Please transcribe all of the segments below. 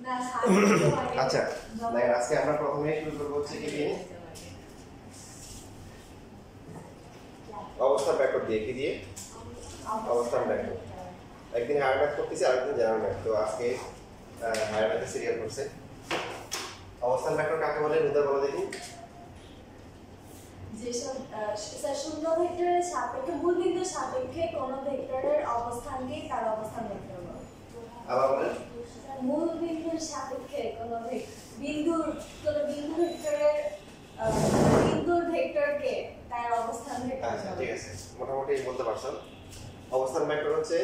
আচ্ছা দেখেন আজকে আমরা প্রথমে শুরু করব হচ্ছে কি দিয়ে অবস্থান ব্যাকর দিয়ে কি দিয়ে অবস্থান ব্যাকর একদিন হায়ার ম্যাথ করতেছি আরেকদিন জেনারেল ম্যাথ তো আজকে হায়ার ম্যাথে সিরিয়াল করছে অবস্থান ব্যাকর কাকে বলে উদাহরণ বলে দেখি যেসব শূন্য ভেক্টরের সাপেক্ষে মূল বিন্দুর সাপেক্ষে কোন ভেক্টরের অবস্থানকে তার অবস্থান ভেক্টর বলে আবার বলেন মূল বিন্দুর সাপেক্ষে কোন বিন্দুর ভেক্টরের বিন্দুর ভেক্টরকে তার অবস্থান ভেক্টর আচ্ছা ঠিক আছে মোটামুটি বলতে পারছো অবস্থান ভেক্টর হচ্ছে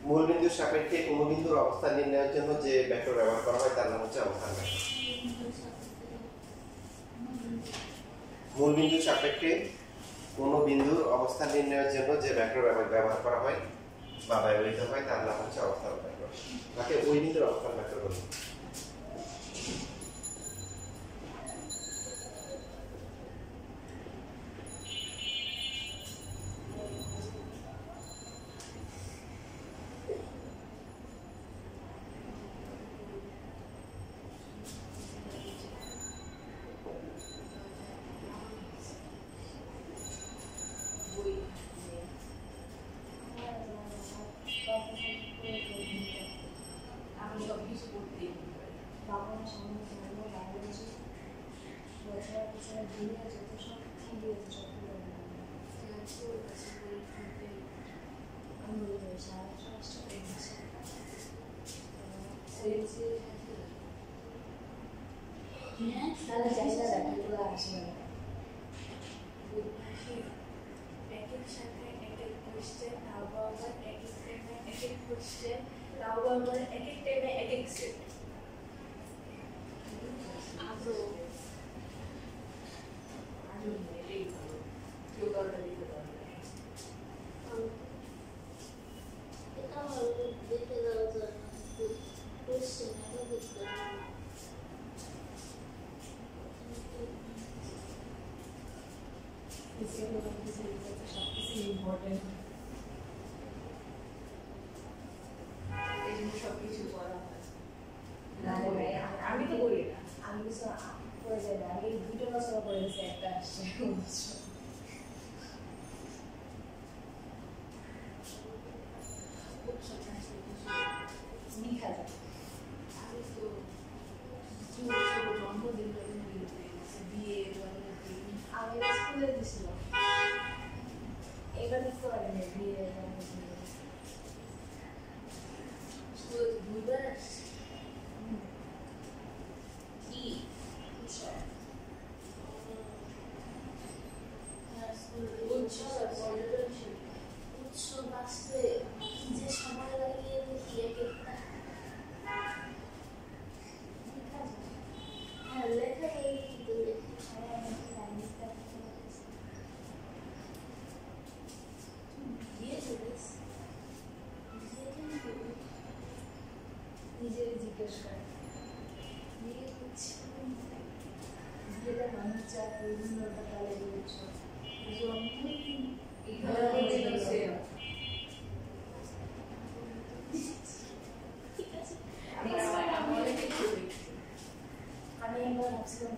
মূল বিন্দুর সাপেক্ষে কোন বিন্দুর অবস্থান নির্ণয়ের জন্য যে ভেক্টর ব্যবহার করা হয় তার নাম হচ্ছে অবস্থান ভেক্টর মূল বিন্দুর সাপেক্ষে কোন বিন্দুর অবস্থান নির্ণয়ের জন্য যে ভেক্টর ব্যবহার করা হয় বা ব্যবহৃত হয় তার নাম হচ্ছে অবস্থান ভেক্টর তাকে ওই বিন্দুর অবস্থান ভেক্টর বলে আমি তো করি না আমি কিছু করে যাই না আমি দুটো বছর করে গেছি একটা আসছে আমি স্কুলে দিছিল এবার দিতে পারিনি বিয়ে স্কুলে দুইবার কি উৎসব আসলে যে সময় লাগিয়ে দেখি হ্যাঁ লেখা কিন্তু নিজের জিজ্ঞেস করে বিয়েটা মানুষ চায় বিভিন্নটা তালে দিয়েছ আমি একবার ভাবছিলাম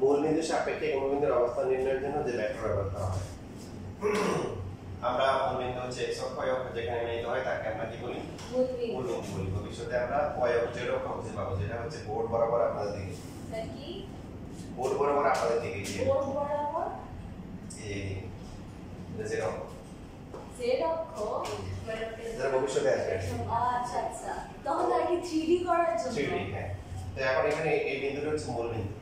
মূল বিন্দুর সাপেক্ষে কোন বিন্দুর অবস্থান নির্ণয়ের জন্য যে ভেক্টর ব্যবহার করা হয় আমরা মূল বিন্দু হচ্ছে x অক্ষ y অক্ষ যেখানে মিলিত হয় তাকে আমরা কি বলি মূল বিন্দু বলি ভবিষ্যতে আমরা y অক্ষ z অক্ষ খুঁজে পাবো যেটা হচ্ছে বোর্ড বরাবর আপনাদের দিকে কি বোর্ড বরাবর আপনাদের দিকে বোর্ড বরাবর এই z অক্ষ যেটা ভবিষ্যতে আসবে আচ্ছা আচ্ছা তখন আর কি 3D করার জন্য 3D হ্যাঁ তো এখন এখানে এই বিন্দুটা হচ্ছে মূল বিন্দু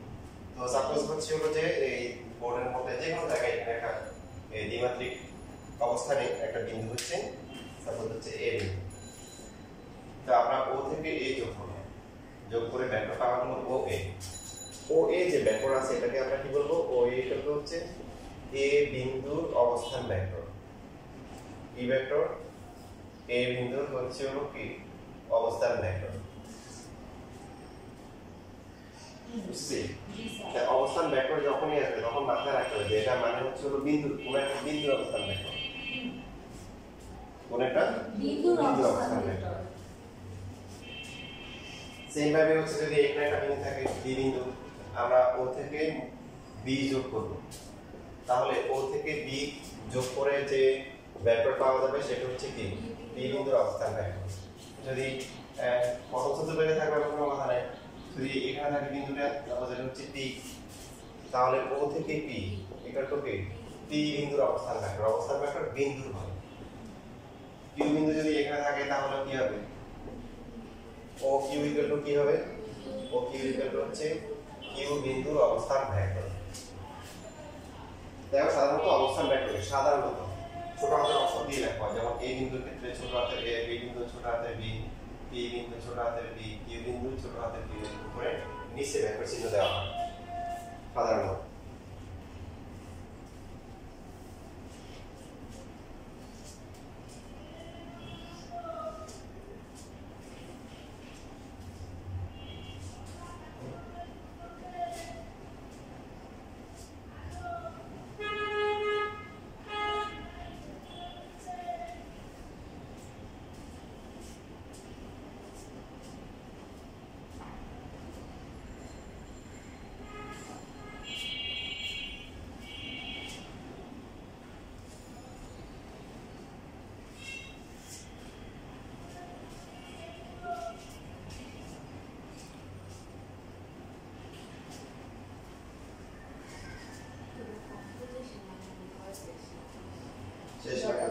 তো সাপোজ হচ্ছে হলো যে এই বোর্ডের মধ্যে যে কোনো জায়গায় এখানে একটা দ্বিমাত্রিক অবস্থানে একটা বিন্দু হচ্ছে সাপোজ হচ্ছে A বিন্দু তো আমরা O থেকে A যোগ করে ভেক্টর পাওয়া গেল OA যে ভেক্টর আছে এটাকে আমরা কি বলবো OA এটাকে হচ্ছে A বিন্দুর অবস্থান ভেক্টর E ভেক্টর A বিন্দুর হচ্ছে হলো কি অবস্থান ভেক্টর বুঝছি অবস্থান অবস্থান ভেক্টর যখনই আসবে তখন মাথায় রাখতে হবে যে এটা মানে হচ্ছে হলো বিন্দু, কোন একটা বিন্দুর অবস্থান ভেক্টর, কোন একটা বিন্দুর অবস্থান ভেক্টর। সেম ভাবে হচ্ছে যদি এখানে একটা বিন্দু থাকে বি বিন্দু, আমরা ও থেকে বি যোগ করব, তাহলে ও থেকে বি যোগ করে যে ভেক্টর পাওয়া যাবে সেটা হচ্ছে কি বি বিন্দুর অবস্থান ভেক্টর। যদি প্রথম সূত্র বেড়ে থাকবে কোনো কথা নাই, যদি এখানে থাকে বিন্দুটা তাহলে যেটা হচ্ছে পি, তাহলে ও থেকে পি এটা তো কি পি বিন্দুর অবস্থান ভেক্টর, অবস্থান ভেক্টর বিন্দুর হয়। কিউ বিন্দু যদি এখানে থাকে তাহলে কি হবে, ও কিউ ইকুয়াল টু কি হবে, ও কিউ ইকুয়াল টু হচ্ছে কিউ বিন্দুর অবস্থান ভেক্টর। দেখো সাধারণত অবস্থান ভেক্টর সাধারণত ছোট হাতের অক্ষর দিয়ে লেখা হয়, যেমন এই বিন্দুর ক্ষেত্রে ছোট হাতের এ, বি বিন্দু ছোট হাতের বি, পি বিন্দু ছোট হাতের বি, কিউ বিন্দু ছোট হাতের বি করে নিচে ভেক্টর চিহ্ন দেওয়া হয় সাধারণত। শেষ লেখা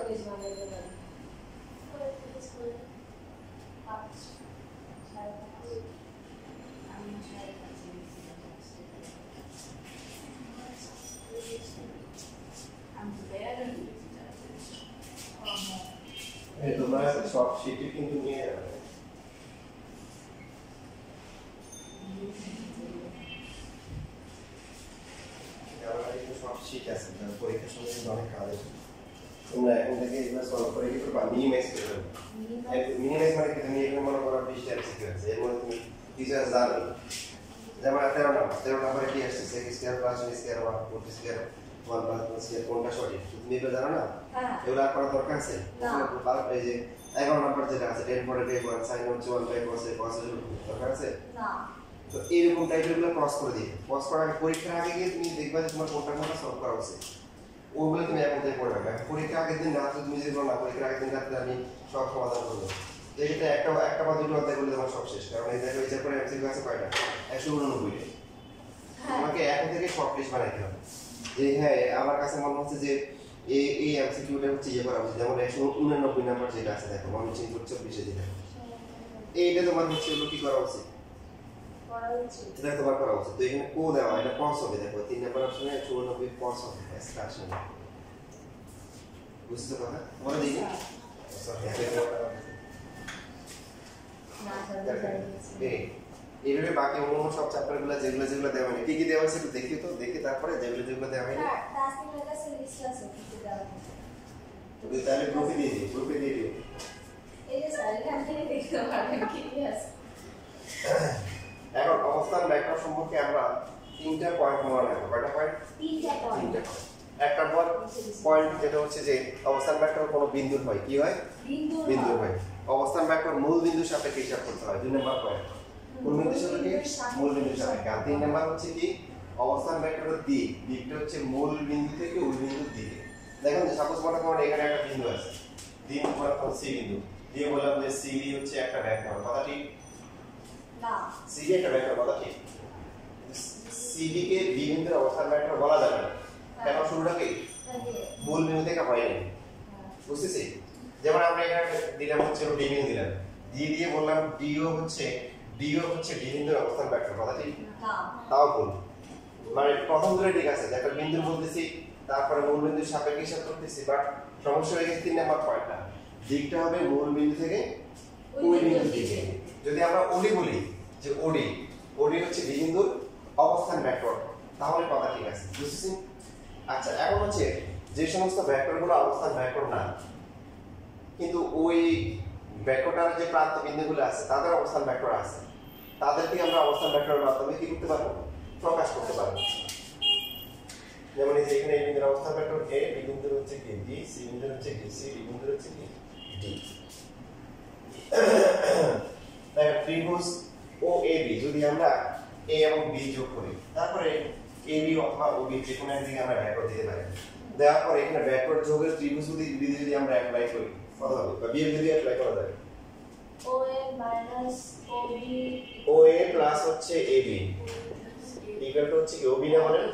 এই তোমরা সব শীটে কিন্তু নিয়ে যাবে। আমার কিন্তু সব শীট আছে, পরীক্ষার সময় কিন্তু অনেক কাজ আছে। তোমরা এখন থেকে এগুলো সলভ করে কি করবা, মিনিমাইজ করে ফেলবা। মিনিমাইজ মানে কি, তুমি এখানে মনে করো 20টা এমসিকিউ আছে, এর মধ্যে তুমি টিচার জানো যেমন 13 নম্বরে কি আসছে, sec square plus B square 1 4 square 1 plus B square কোনটা সঠিক তুমি এটা জানো না? এগুলো আর করার দরকার আছে না। এই যে 11 নম্বর যেটা আছে 10 পরে টেক 1 sin হচ্ছে 1 বাই cos এর cos এর দরকার আছে না। তো এইরকম টাইপের গুলো ক্রস করে দিই, ক্রস করার আগে পরীক্ষার আগে গিয়ে তুমি দেখবা যে তোমার কোনটা কোনটা সলভ করা উচিত, ওগুলো তুমি এখন থেকে পড়ে রাখবে। পরীক্ষার আগের দিন রাতে তুমি যদি বলো না পরীক্ষার আগের দিন রাতে আমি সব সমাধান করবো, তো এটা একটা বা দুটো অধ্যায় করলে তোমার সব শেষ, কারণ এই দেখো এই চ্যাপ্টারে এমসিকিউ আছে কয়টা, 189টা। তোমাকে এখন থেকে শর্ট লিস্ট বানাইতে হবে যে হ্যাঁ আমার কাছে মনে হচ্ছে যে এই এমসিকিউটা হচ্ছে ইয়ে করা উচিত, যেমন 189 নাম্বার যেটা আছে দেখো ময়মনসিংহ 24 যেটা, এইটা তোমার হচ্ছে হলো কি করা উচিত, এটা তোমার করা উচিত। তো এখানে কো দেওয়া, এটা কস হবে, দেখো 3 নাম্বার অপশনে 189 কস হবে, এসটা আসে না, বুঝছো কথা? মনে দেখি এইভাবে বাকি অন্য সব চ্যাপ্টারগুলো যেগুলো যেগুলো দেওয়া হয়নি, কি কি দেওয়া হয়েছে একটু দেখি, তো দেখি তারপরে যেগুলো যেগুলো দেওয়া হয়নি তাহলে গ্রুপে দিয়ে দিই, গ্রুপে দিয়ে দিই। এখন অবস্থান ভেক্টর সম্পর্কে আমরা 3টা পয়েন্ট মনে রাখবো। কয়টা পয়েন্ট? 3টা পয়েন্ট। একটা পয়েন্ট যেটা হচ্ছে যে অবস্থান ভেক্টর কোনো বিন্দুর হয়, কি হয়? বিন্দুর হয়। অবস্থান ভেক্টর মূল বিন্দুর সাপেক্ষে হিসাব করতে হয়, 2 নম্বর পয়েন্ট। কোন বিন্দুর সাপেক্ষে? মূল বিন্দুর সাপেক্ষে। আর 3 নম্বর হচ্ছে কি অবস্থান ভেক্টরের দিক, দিকটা হচ্ছে মূল বিন্দু থেকে ওই বিন্দুর দিকে। দেখুন সাপোজ মনে করুন এখানে একটা বিন্দু আছে, দিক মনে করুন সি বিন্দু, দিয়ে বললাম যে সি হচ্ছে একটা ভেক্টর, কথা ঠিক না? সি একটা ভেক্টর, কথা ঠিক? সিডি কে বি বিন্দুর অবস্থান ভেক্টর বলা যাবে না, কেন? শুরুটা কি মূল বিন্দু থেকে হয়নি, বুঝতেছি? যেমন আমরা এখানে দিলাম হচ্ছে ডি বিন্দু দিলাম, দিয়ে বললাম ডিও হচ্ছে ডি বিন্দুর অবস্থান ভেক্টর, কথা ঠিক না? তাও ভুল। মানে প্রথম দুটো ঠিক আছে, একটা বিন্দু বলতেছি তারপরে মূল বিন্দুর সাপেক্ষে হিসাব করতেছি, বাট সমস্যা হয়ে গেছে 3 নাম্বার পয়েন্টটা, দিকটা হবে মূল বিন্দু থেকে ওই বিন্দুর দিকে। যদি আমরা ওডি বলি যে ওডি হচ্ছে বি বিন্দুর অবস্থান ভেক্টর, তাহলে কথা ঠিক আছে, বুঝছেন? আচ্ছা এখন হচ্ছে যে সমস্ত ভেক্টরগুলো অবস্থান ভেক্টর না, কিন্তু ওই ভেক্টরটার যে প্রান্ত বিন্দুগুলো আছে তাদের অবস্থান ভেক্টর আছে, তাদেরকে আমরা অবস্থান ভেক্টরের মাধ্যমে কি করতে পারবো? প্রকাশ করতে পারবো। এই যে এখানে এই বিন্দুর অবস্থান ভেক্টর a, b বিন্দুর হচ্ছে কি b, c বিন্দুর হচ্ছে কি c, d বিন্দুর হচ্ছে কি d। দেখো ত্রিভুজ OAB যদি আমরা a এবং b যোগ করি, তারপরে AB অথবা OB যে কোনো একদিকে আমরা ব্যাকওয়ার্ড দিতে পারি। দেওয়ার পর এখানে ব্যাকওয়ার্ড যোগের ত্রিভুজ যদি আমরা অ্যাপ্লাই করি কত হবে, বা b এর যদি অ্যাপ্লাই করা যায় OA minus OB OA plus হচ্ছে AB ইকুয়াল টু হচ্ছে কি OB না বলেন,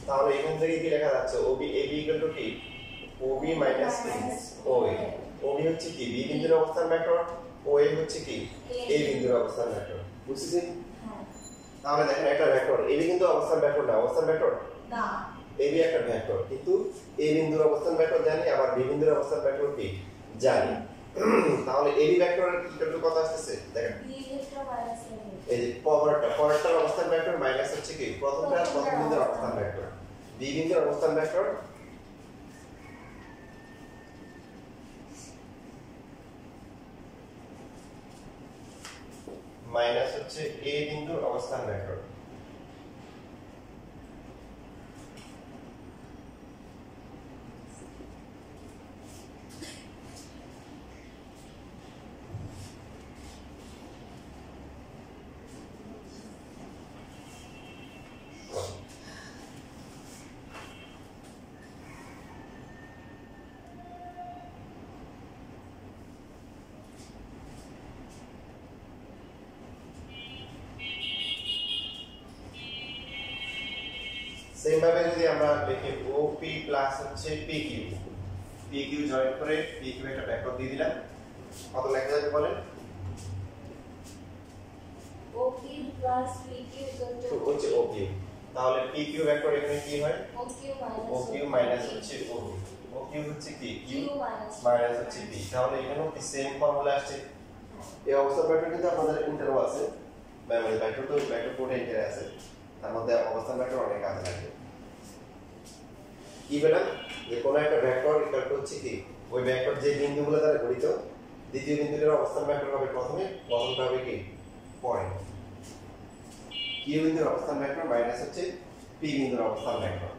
তাহলে এখান থেকে কি লেখা যাচ্ছে OB AB ইকুয়াল টু কি OB মাইনাস OA। OB হচ্ছে কি B বিন্দুর অবস্থান ভেক্টর, OA হচ্ছে কি A বিন্দুর অবস্থান ভেক্টর। বুঝছেন? তাহলে দেখেন একটা ভেক্টর AB কিন্তু অবস্থান ভেক্টর না, অবস্থান ভেক্টর না, AB একটা ভেক্টর, কিন্তু A বিন্দুর অবস্থান ভেক্টর জানি, আবার B বিন্দুর অবস্থান ভেক্টর কি জানি। তাহলে AB ভেক্টরের ইকুয়াল টু কত আসছে দেখেন, B ভেক্টর মাইনাস A এই যে পরেরটার অবস্থান ভেক্টর মাইনাস হচ্ছে কি প্রথম বিন্দুর অবস্থান ভেক্টর, B বিন্দুর অবস্থান ভেক্টর মাইনাস হচ্ছে A বিন্দুর অবস্থান ভেক্টর। সেম ভাবে যদি আমরা লিখি OP প্লাস হচ্ছে PQ, PQ জয়েন করে PQ একটা ভেক্টর দিয়ে দিলাম, কত লেখা যাবে বলেন? OP plus PQ equal to হচ্ছে OQ, তাহলে PQ ভেক্টর এখানে কি হয় OQ মাইনাস হচ্ছে OP, OQ হচ্ছে কি Q মাইনাস হচ্ছে P, তাহলে এখানেও কি সেম ফর্মুলা আসছে। এই অবস্থান ভেক্টর কিন্তু আপনাদের ইন্টারও আছে, মেমরি ভেক্টর তো ভেক্টর কোডে ইন্টার আছে, তার মধ্যে অবস্থান ভেক্টর অনেক কাজে লাগে। কি বললাম যে কোন একটা ভেক্টর ইকুয়াল টু হচ্ছে কি ওই ভেক্টর যে বিন্দুগুলো দ্বারা গঠিত, দ্বিতীয় বিন্দুটার অবস্থান ভেক্টর হবে প্রথমটা হবে কি পয়েন্ট, কিউ বিন্দুর অবস্থান ভেক্টর মাইনাস হচ্ছে পি বিন্দুর অবস্থান ভেক্টর।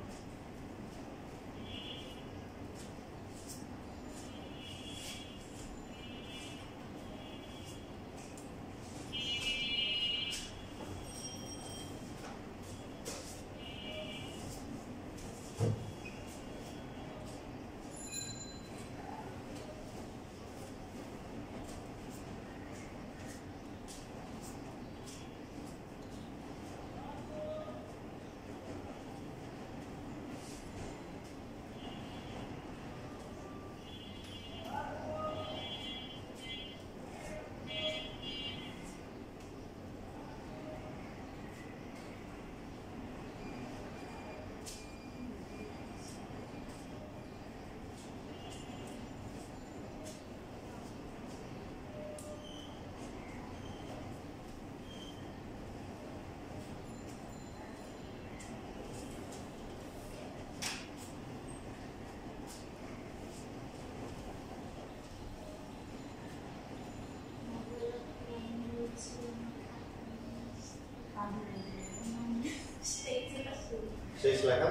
শেষ লেখা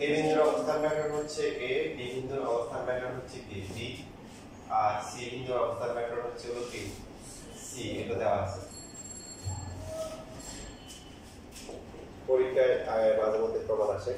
A বিন্দুর অবস্থান ভেক্টর হচ্ছে A, B বিন্দুর অবস্থান ভেক্টর হচ্ছে কি B, আর C বিন্দুর অবস্থান ভেক্টর হচ্ছে হলো কি C, এটা দেওয়া আছে পরীক্ষায় মাঝে মধ্যে প্রমাণ আসে।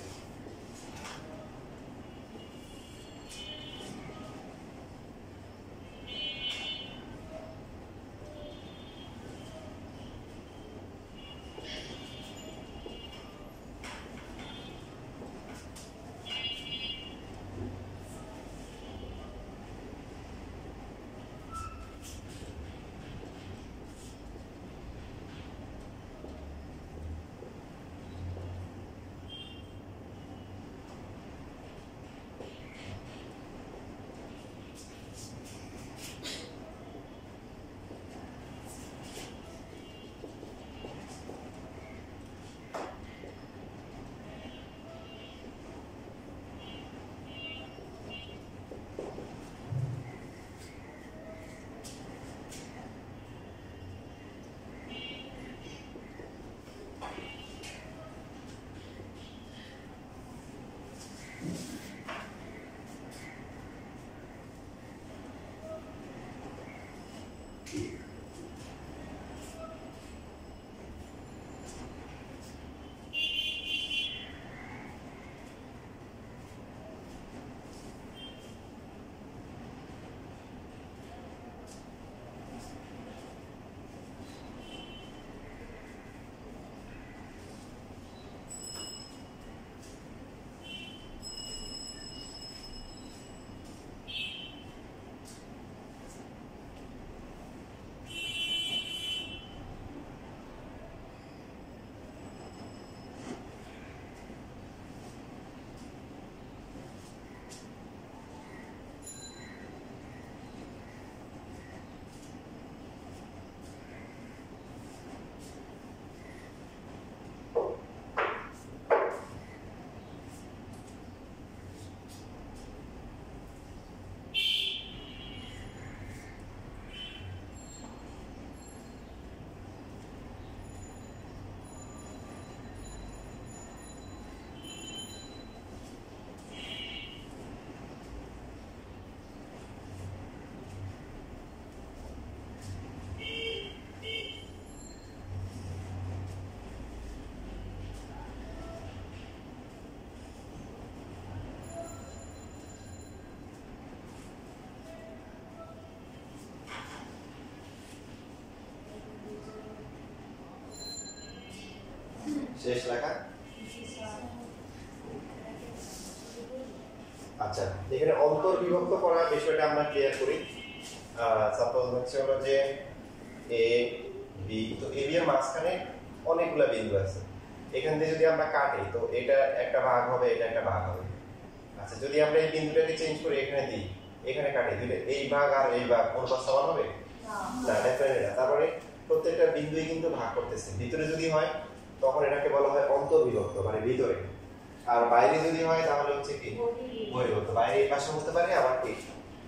শেষ লেখা। আচ্ছা, এখানে অন্তর্বিভক্ত করা বিষয়টা আমরা ক্লিয়ার করি। সাপোজ হচ্ছে হলো যে এ বি, তো এ বি এর মাঝখানে অনেকগুলা বিন্দু আছে। এখান থেকে যদি আমরা কাটি তো এটা একটা ভাগ হবে, এটা একটা ভাগ হবে। আচ্ছা, যদি আমরা এই বিন্দুটাকে চেঞ্জ করে এখানে দিই, এখানে কাটি দিলে এই ভাগ আর এই ভাগ অনুপাত সমান হবে না, ডেফিনেটলি না। তারপরে প্রত্যেকটা বিন্দুই কিন্তু ভাগ করতেছে। ভিতরে যদি হয় তখন এটাকে বলা হয় অন্তর্বিভক্ত, মানে ভিতরে। আর বাইরে যদি হয় তাহলে হচ্ছে কি বহির্ভূত। বাইরে এই পাশে হতে পারে, আবার কি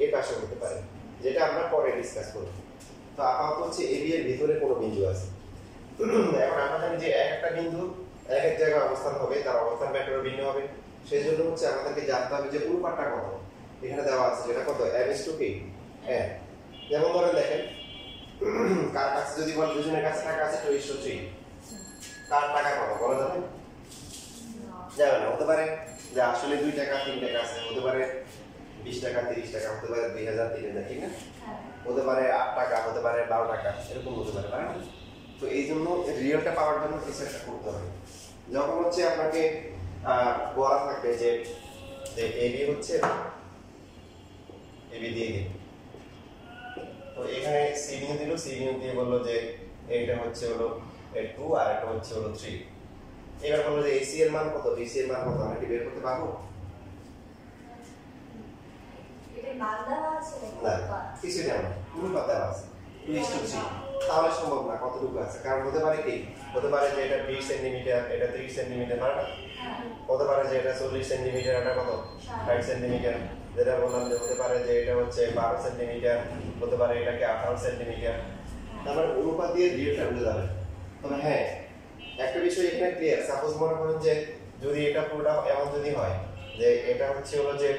এই পাশে হতে পারে, যেটা আমরা পরে ডিসকাস করব। তো আপাতত হচ্ছে এবি এর ভিতরে কোনো বিন্দু আছে। এখন আমরা জানি যে একটা বিন্দু এক এক জায়গায় অবস্থান হবে, তার অবস্থান ভেক্টর ভিন্ন হবে। সেই জন্য হচ্ছে আমাদেরকে জানতে হবে যে অনুপাতটা কত। এখানে দেওয়া আছে যেটা কত, m/k n। যেমন ধরেন দেখেন, কার কাছে যদি বল দুজনের কাছে টাকা আছে 2:3, কার টাকা কত বলা যাবে? যাবে না। হতে পারে যে আসলে 2 টাকা 3 টাকা আছে, হতে পারে 20 টাকা 30 টাকা, হতে পারে 2000 3000, ঠিক না? হতে পারে 8 টাকা, হতে পারে 12 টাকা, এরকম হতে পারে, তাই না? তো এই জন্য রিয়েলটা পাওয়ার জন্য কিছু একটা করতে হবে। যখন হচ্ছে আপনাকে বলা থাকবে যে এবি হচ্ছে এবি দিয়ে দিন, তো এখানে সি বিন্দু দিল, সি বিন্দু দিয়ে বললো যে এটা হচ্ছে হলো 2 আর এটা হচ্ছে হলো 3। এবার বললো যে এসি এর মান কত, বিসি এর মান কত, আমরা কি বের করতে পারবো? এটা মান দেওয়া আছে না, কিছু দেওয়া নেই, অনুপাত দেওয়া আছে 2:3। তাহলে সম্ভব না। কতটুকু আছে? কারণ হতে পারে কি, হতে পারে যে এটা 20 সেন্টিমিটার, এটা 30 সেন্টিমিটার, না? হতে পারে যে এটা 40 সেন্টিমিটার, এটা কত 60 সেন্টিমিটার। যেটা বললাম যে হতে পারে যে এটা হচ্ছে 12 সেন্টিমিটার, হতে পারে এটাকে 18 সেন্টিমিটার। তারপরে অনুপাত দিয়ে রিয়েলটা বুঝে যাবে। তবে হ্যাঁ, একটা বিষয় এখানে ক্লিয়ার। সাপোজ মনে করেন যে যদি এটা পুরোটা এমন যদি হয় যে এটা হচ্ছে হলো যে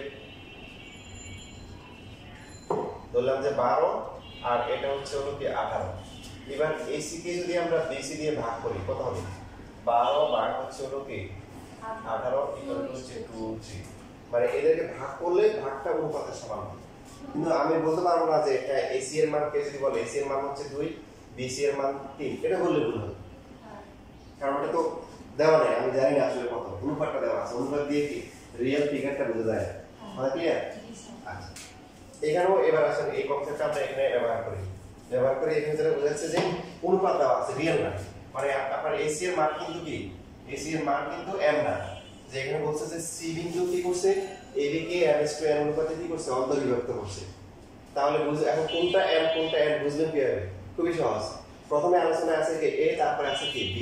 ধরলাম যে 12 আর এটা হচ্ছে হলো কি 18। এবার এসি কে যদি আমরা বিসি দিয়ে ভাগ করি কত হবে? 12 ভাগ হচ্ছে হলো কি 18 ইকুয়াল টু হচ্ছে 2 3। মানে এদেরকে ভাগ করলে ভাগটা অনুপাতের সমান হবে। কিন্তু আমি বলতে পারবো না যে হ্যাঁ এসি এর মান কে যদি বলে এসি এর মান হচ্ছে 2, বিসি এর মান 3, এটা বললে ভুল হবে। কারণ এটা তো দেওয়া নেই, আমি জানি না আসলে কত। অনুপাতটা দেওয়া আছে, অনুপাত দিয়ে কি রিয়েল ফিগারটা বোঝা যায়। মানে ক্লিয়ার? আচ্ছা, এখানেও এবার আসেন এই কনসেপ্টটা আমরা এখানে ব্যবহার করি এখানে যেটা বোঝাচ্ছে যে অনুপাত দেওয়া আছে, রিয়েল না। মানে আপনার এসি এর মান কিন্তু কি, এসি এর মান কিন্তু m না। যে এখানে বলছে যে সি বিন্দু কি করছে, এবি কে m/n অনুপাতে কি করছে, অন্তর্বিভক্ত করছে। তাহলে বুঝ এখন কোনটা m কোনটা n বুঝবেন কিভাবে? খুবই সহজ। প্রথমে আলোচনা আছে কি a, তারপরে আছে কি b।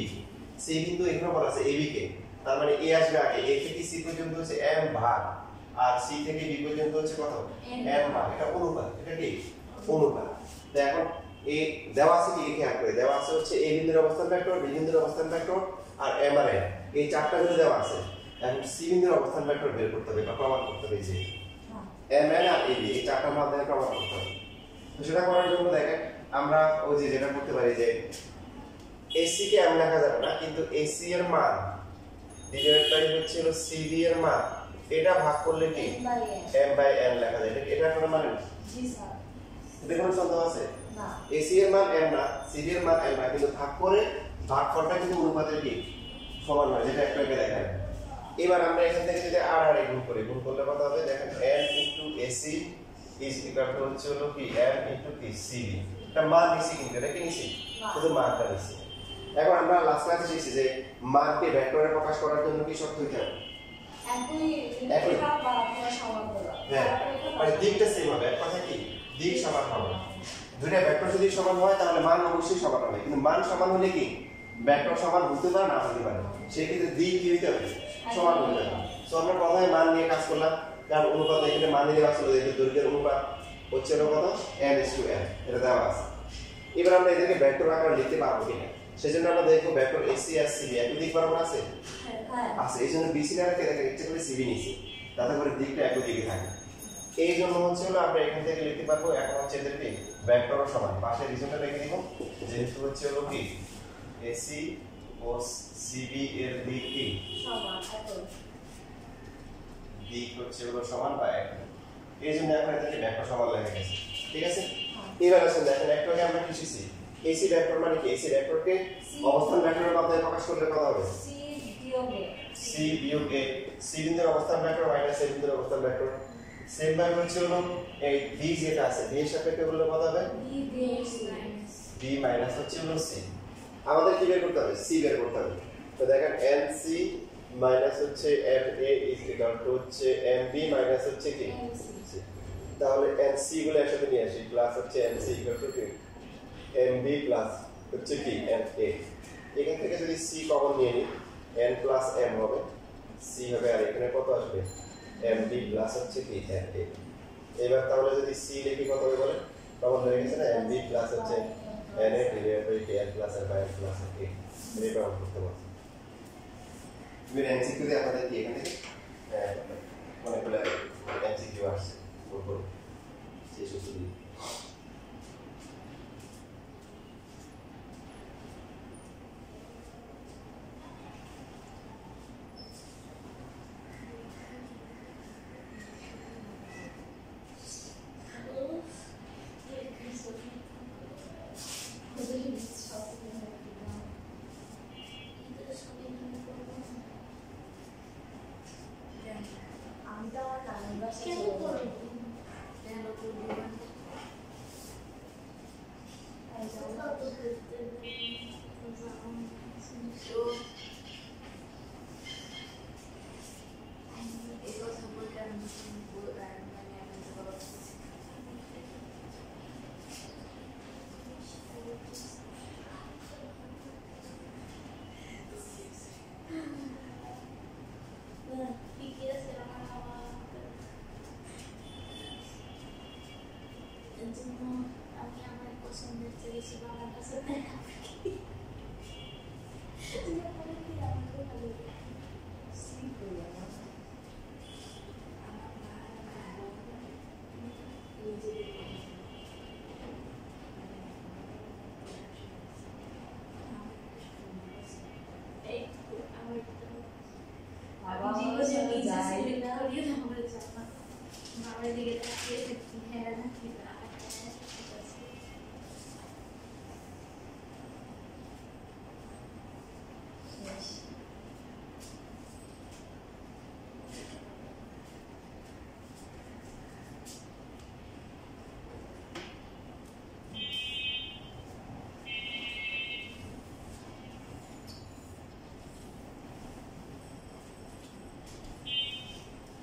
সি বিন্দু এখানে বলা আছে এবি কে, তার মানে a আসবে আগে। a থেকে c পর্যন্ত হচ্ছে m ভাগ, আর c থেকে b পর্যন্ত হচ্ছে কত, n ভাগ। এটা অনুপাত, এটা কি অনুপাত। তো এখন এই দেওয়া আছে কি খেয়াল করে, দেওয়া আছে হচ্ছে a বিন্দুর অবস্থান ভেক্টর, b বিন্দুর অবস্থান ভেক্টর আর m আর n, এই চারটা গুলো দেওয়া আছে। এখন c বিন্দুর অবস্থান ভেক্টর বের করতে হবে বা প্রমাণ করতে হবে যে m n R a b এই চারটা মান দিয়ে প্রমাণ করতে হবে। তো সেটা করার জন্য দেখেন আমরা ওই যে যেটা করতে পারি যে AC কে এম লেখা যাবে না, কিন্তু AC এর মান ডিভাইড বাই হচ্ছে হলো CV এর মান, এটা ভাগ করলে কি m/n লেখা যায়। এটা কোনো মানে জি স্যার। এটা কোনো সন্দেহ আছে না, AC এর মান m না, CV এর মান m না, কিন্তু ভাগ করে ভাগফলটা কিন্তু অনুপাতের কি সমান হয়, যেটা একটু আগে দেখালাম। এবার আমরা এখান থেকে যদি r গুণ করি, গুণ করলে কত হবে দেখেন n * AC is equal to হচ্ছে হলো কি m * কি CV। এটা মান নিছি, কিন্তু এটা কি নিছি শুধু মানটা নিছি। এখন আমরা লাস্ট ক্লাসে শিখছি যে মানকে ভেক্টরে প্রকাশ করার জন্য কি শর্ত হইতে হবে? একই রেখা বা আপনার সমান্তরাল। হ্যাঁ, মানে দিকটা সেম হবে, কথা কি দিক সমান হবে। দুইটা ভেক্টর যদি সমান হয় তাহলে মান অবশ্যই সমান হবে, কিন্তু মান সমান হলে কি ভেক্টর সমান হতে পারে না হতে পারে, সেই ক্ষেত্রে দিক কি হইতে হবে সমান হতে হবে। সো আমরা প্রথমে মান নিয়ে কাজ করলাম, কারণ অনুপাত এখানে মান নিয়ে আসলে যে দৈর্ঘ্যের অনুপাত হচ্ছে হলো কত n/n, এটা দেওয়া আছে। এবার আমরা এদেরকে ভেক্টর আকারে লিখতে পারবো কিনা, সেজন্য আমরা দেখব ভেক্টর AC আর CV একই দিক বরাবর আছে আছে, এই জন্য BC রেখে দেখেন ইচ্ছে করে CV নিছি, তাতে করে দিকটা একই দিকে থাকে। এই জন্য হচ্ছে হলো আমরা এখান থেকে লিখতে পারবো এখন হচ্ছে এদেরকে ভেক্টর সমান, পাশে রিজনটা লিখে দিব, যেহেতু হচ্ছে হলো কি AC ও CV এর দিক কি সমান, একই দিক হচ্ছে হলো সমান বা একই, এই জন্য এখন এদেরকে ভেক্টর সমান লেখা গেছে। ঠিক আছে, এবার আসুন দেখেন একটু আগে আমরা কি শিখছি AC ভেক্টর মানে কি, AC ভেক্টরকে অবস্থান ভেক্টরের মাধ্যমে প্রকাশ করলে কত হবে C বিয়োগ A। C বিয়োগ A, C বিন্দুর অবস্থান ভেক্টর মাইনাস A বিন্দুর অবস্থান ভেক্টর। সেম ভাবে হচ্ছে হলো এই B যেটা আছে B এর সাপেক্ষে বললে কত হবে B বিয়োগ C B মাইনাস হচ্ছে হলো C। আমাদের কি বের করতে হবে C বের করতে হবে। তো দেখেন NC মাইনাস হচ্ছে MA ইজ ইকুয়াল টু হচ্ছে MB মাইনাস হচ্ছে কি C। তাহলে NC গুলো একসাথে নিয়ে আসি, প্লাস হচ্ছে NC ইকুয়াল টু কি MB প্লাস হচ্ছে কি MA। এখান থেকে যদি C কমন নিয়ে নিই n প্লাস m হবে, C হবে, আর এখানে কত আসবে MB প্লাস হচ্ছে কি MA। এবার তাহলে যদি C লিখি কত হবে বলেন, কমন হয়ে গেছে না, MB প্লাস হচ্ছে NA divided by n plus m by n plus a। এটা কমন করতে পারছি। তুমি MCQ দিয়ে আপনাদের কি এখান থেকে মনে করলে MCQ আসছে বলবো সেই সূত্র দিয়ে। আমি তো আমার নানির বাসায় কেন চলে করবো? যাবো। কেন করবো না? তাই যাবো। কোথাও তো ঘুরতে যাবো। তো এই কথা বলতে আমি মানে আমি তো বড় হচ্ছি। ঠিকই আছে আমার বাবা এর জন্য আমি আমার পছন্দের চেয়ে বেশি বাবার কাছে দেখা করি। তারপরে কি আমাকে ভালো লাগে? সি করি আমার। আমার মা আর বোন নিজেদের এই আমার বাবা জীবনে আমার সাথে নিজে যায়। সিলেক্ট করিয়ে আমার জামা মামার দিকে তাকিয়ে থাকি, হ্যাঁ না কি না হ্যাঁ ঠিক আছে। শেষ।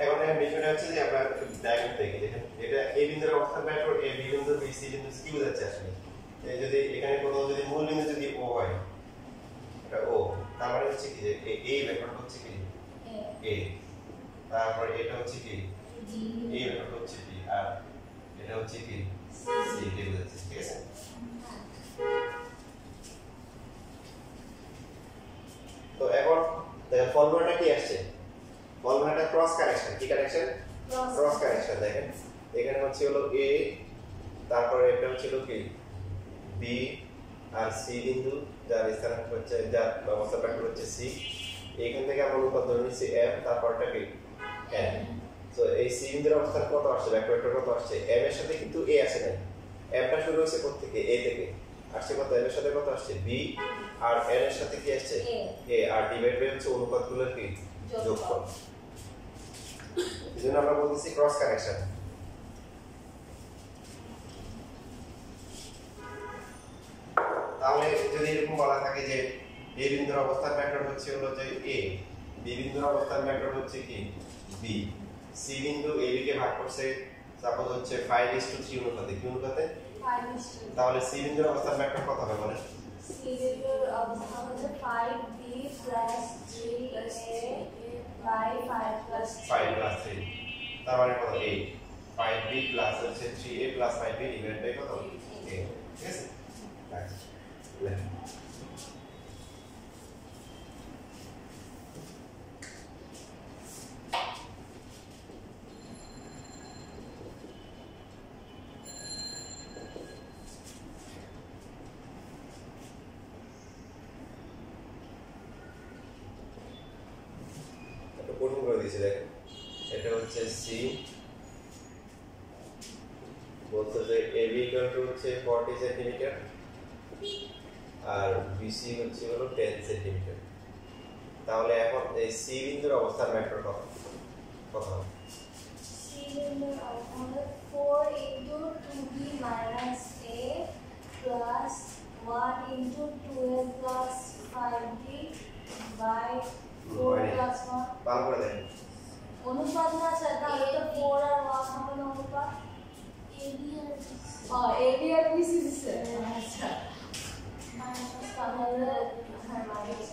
এখন এর বিষয়টা হচ্ছে যে আমরা ডায়াগ্রাম দেখি, দেখেন এটা A বিন্দুর অবস্থান ভেক্টর, A B বিন্দু B C বিন্দু কি বোঝাচ্ছে আসলে, এই যদি এখানে কোথাও যদি মূল বিন্দু যদি O হয়, এটা O, তার মানে হচ্ছে কি যে A ভেক্টরটা হচ্ছে কি A, তারপর এটা হচ্ছে কি A ভেক্টরটা হচ্ছে B, আর এটা হচ্ছে কি C, এটা বোঝাচ্ছে। ঠিক আছে, তো এখন দেখেন ফর্মুলাটা কি আসছে, ফর্মুলাটা ক্রস কানেকশন। কি কানেকশন? Cross connection. দেখেন এখানে হচ্ছে হলো A তারপরে এটা হচ্ছিল কি বি আর সি বিন্দু, যার স্থানাঙ্ক হচ্ছে, যার অবস্থান ভেক্টর হচ্ছে সি। এইখান থেকে আমরা অনুপাত ধরে নিচ্ছি এম, তারপরটা কি এন। তো এই সি বিন্দুর অবস্থান কত আসছে, ভেক্টর কত আসছে, এম এর সাথে কিন্তু এ আসে নাই, এমটা শুরু হচ্ছে কোথা থেকে, এ থেকে আসছে কত, এম এর সাথে কত আসছে বি, আর এন এর সাথে কি আসছে এ, আর ডিভাইড বাই হচ্ছে অনুপাতগুলোর কি যোগফল। এজন্য আমরা বলতেছি ক্রস কানেকশন। তাহলে যদি এরকম বলা থাকে যে এ বিন্দুর অবস্থান ভেক্টর হচ্ছে হলো যে এ, বি বিন্দুর অবস্থান ভেক্টর হচ্ছে কি বি, সি বিন্দু এ বি কে ভাগ করছে সাপোজ হচ্ছে 5:3 অনুপাতে, কি অনুপাতে 5:3, তাহলে সি বিন্দুর অবস্থান ভেক্টর কত হবে বলেন? সি বিন্দুর অবস্থান হচ্ছে 5b + 3a বাই 5 + 5 + 3, তার মানে কত 8, 5b প্লাস হচ্ছে 3a plus 5b divide by কত 8, ঠিক আছে। লেখা কঠিন করে দিয়েছি দেখেন। এটা হচ্ছে সি, বলতে যে এবি ইকুয়াল টু হচ্ছে 40 সেন্টিমিটার আর বিসি হচ্ছে হলো 10 সেন্টিমিটার। তাহলে এখন এই সি বিন্দুর অবস্থান ভেক্টর কত কত হবে? সি বিন্দুর অবস্থান 4 × 2b - a plus 1 × 2a plus 5b by 4 plus 1 ভালো করে দেখেন। অনুপাত না স্যার, তাহলে তো 4 আর 1 হবে না অনুপাত। ab আর bc দিছে, আচ্ছা মাইনাস তাহলে হ্যাঁ মাইনাস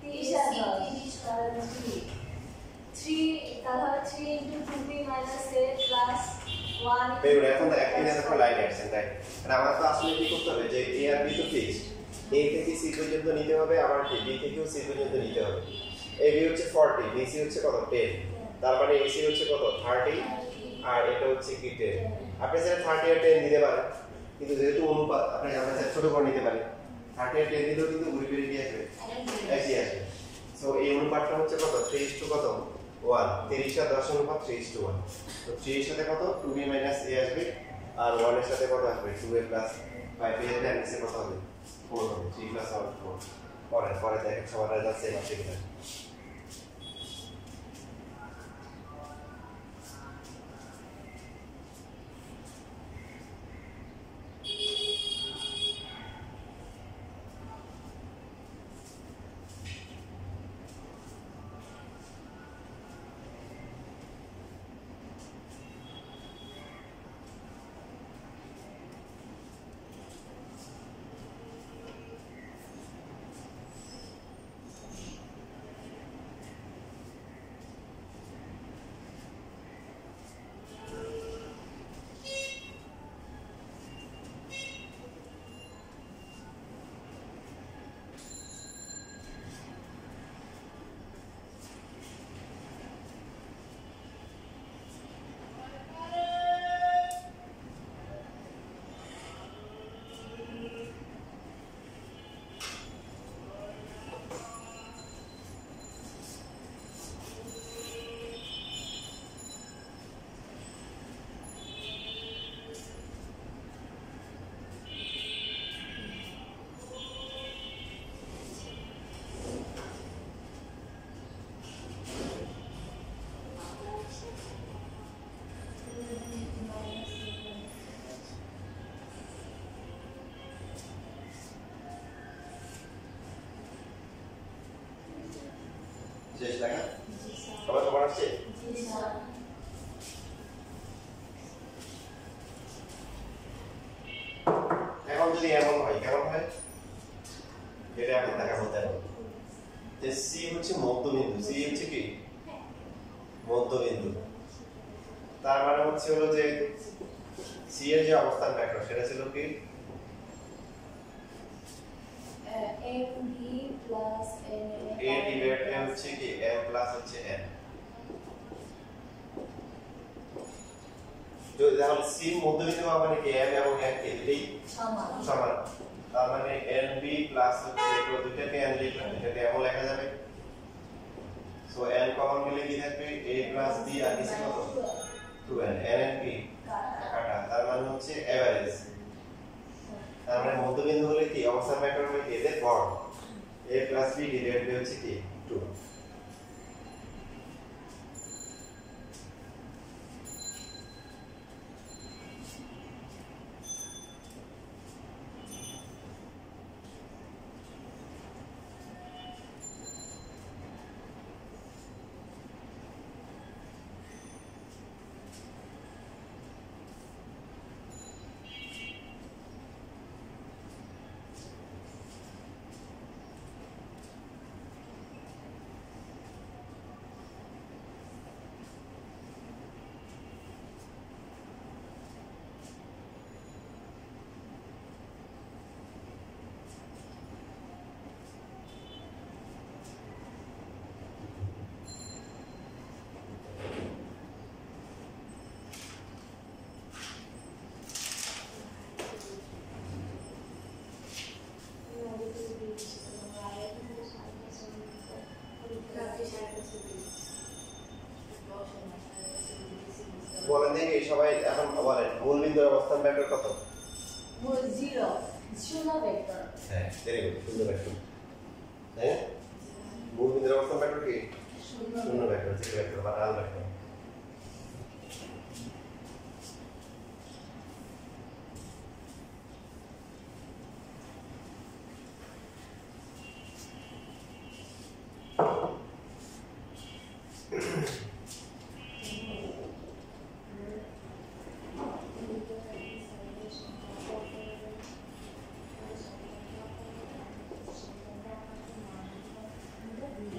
30 আর 10 তাহলে 3 তাহলে 3 × 2b - a plus 1 বের এখন তো একই দেখো লাইন অ্যাকশন তাই। আর আমার তো আসলে কি করতে হবে যে এ আর বি তো ফিক্সড, এ থেকে সি পর্যন্ত নিতে হবে, আবার কি বি থেকেও সি পর্যন্ত নিতে হবে। এ বি হচ্ছে 40, বিসি হচ্ছে কত 10, তার মানে এসি হচ্ছে কত 30 আর এটা হচ্ছে কি 10। আপনি চাইলে 30 আর 10 দিতে পারেন, কিন্তু যেহেতু অনুপাত আপনি আমরা চাইলে ছোট করে নিতে পারেন, 30 আর 10 দিলেও কিন্তু ঘুরে ফিরে কি আসবে একই আসবে। সো এই অনুপাতটা হচ্ছে কত 3 কত 1, 30 আর 10 অনুপাত 3:1। তো 3 এর সাথে কত 2b - a আসবে, আর 1 এর সাথে কত আসবে 2a + 5b এর নিচে কত হবে 4 হবে, 3 + 1 4। পরে দেখেন সবার রেজাল্ট সেম আসে কিনা। শেষ লাগা সবার সবার আসছে। জি স্যার। এখন যদি এমন হয় কেমন হয়, এটা আমি দেখাবো দেখো যে সি হচ্ছে মধ্যবিন্দু, সি হচ্ছে কি মধ্যবিন্দু, তার মানে হচ্ছে হলো যে সি এর যে অবস্থান ভেক্টর সেটা ছিল কি mb plus a divide a হচ্ছে কি m প্লাস হচ্ছে n। যদি তাহলে সি মধ্যবিন্দু মানে কি m এবং n কে দুটোই সমান সমান, তার মানে nb প্লাস হচ্ছে এগুলো দুটোকে n লিখলাম, এটাকে m লেখা যাবে। সো n কমন নিলে কি থাকবে a প্লাস b আর নিচে কত 2n, n and b কাটা, তার মানে হচ্ছে এভারেজ। তার মানে মধ্যবিন্দু হলে কি অবস্থান ভেক্টর হলে কি এদের গড় a plus b divided by হচ্ছে কি 2। বলেন দেখি সবাই এখন বলেন মূল বিন্দুর অবস্থান ভেক্টর কত? মূল 0 শূন্য ভেক্টর। হ্যাঁ ভেরি গুড, শূন্য ভেক্টর। হ্যাঁ মূল বিন্দুর অবস্থান ভেক্টর কি শূন্য ভেক্টর, জিরো ভেক্টর বা নাল ভেক্টর।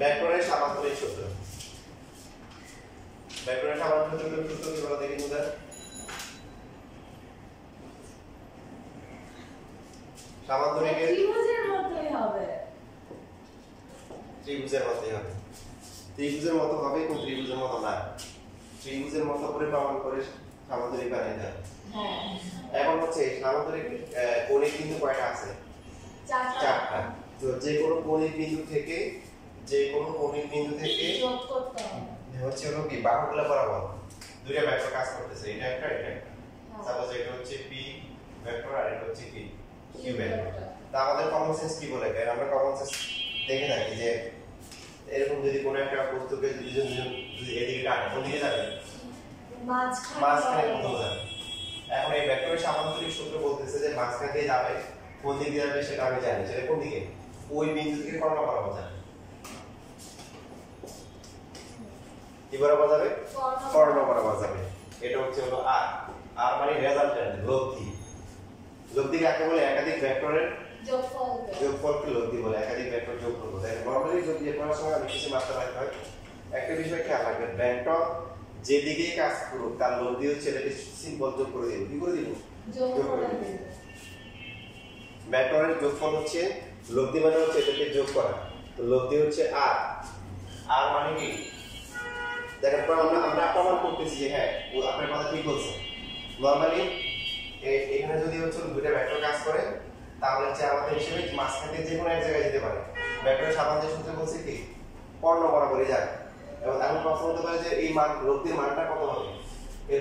ভেক্টরের সামান্তরিক সূত্র, ভেক্টরের সামান্তরিক সূত্র কি বলা দেখি মুদার? সামান্তরিকের ত্রিভুজের মতই হবে, ত্রিভুজের মতই হবে, ত্রিভুজের মতো হবে কিন্তু ত্রিভুজের মতো না, ত্রিভুজের মতো করে প্রমাণ করে সামান্তরিক বানাইতে হবে। হ্যাঁ এখন হচ্ছে সামান্তরিক কৌণিক বিন্দু কয়টা আছে? চারটা। তো যে কোনো কৌণিক বিন্দু থেকে যোগ করতে হবে। হচ্ছে হলো কি বাহুগুলো বরাবর দুইটা ভেক্টর কাজ করতেছে, এটা একটা এটা একটা। হ্যাঁ। সাপোজ এটা হচ্ছে p ভেক্টর আর এটা হচ্ছে কি q ভেক্টর। তা আমাদের কমন সেন্স কি বলে? কারণ আমরা কমন সেন্স দেখে থাকি যে এরকম যদি কোনো একটা বস্তুকে যদি এদিকে টানে কোন দিকে যাবে? মাঝখানে কোথাও যাবে। এখন এই ভেক্টরের সামান্তরিক সূত্র বলতেছে যে মাঝখান দিয়ে যাবে, কোন দিকে যাবে সেটা আমি জানি, সেটা কোন দিকে? ওই বিন্দু থেকে কর্ণ বরাবর যাবে। কি বরাবর যাবে? কর্ণ বরাবর যাবে। এটা হচ্ছে হলো r, r মানে রেজাল্টেন্ট, লব্ধি। লব্ধি কাকে বলে? একাধিক ভেক্টরের যোগফলকে লব্ধি বলে। একাধিক ভেক্টর যোগ করব। দেখেন নরমালি যদি পড়ার সময় আমি কিছু মাত্রা রাখতে হয়, একটা বিষয় খেয়াল রাখবেন, ভেক্টর যেদিকেই কাজ করুক তার লব্ধি হচ্ছে এটাকে সিম্বল যোগ করে দিব। কি করে দিব? যোগ করে দিব। ভেক্টরের যোগফল হচ্ছে লব্ধি মানে হচ্ছে এটাকে যোগ করা। তো লব্ধি হচ্ছে r, r মানে কি? দেখেন আমরা প্রমাণ করতেছি যে হ্যাঁ আপনার কথা ঠিক বলছে। নরমালি এখানে যদি হচ্ছে দুটো ভেক্টর কাজ করে তাহলে হচ্ছে আমাদের হিসেবে মাঝখানে যে কোনো এক জায়গায় যেতে পারে। ভেক্টরের সামান্তরিক সূত্র বলছে কি কর্ণ বরাবরই যায়। এবং এখন প্রশ্ন হতে পারে যে এই মান লব্ধির মানটা কত হবে?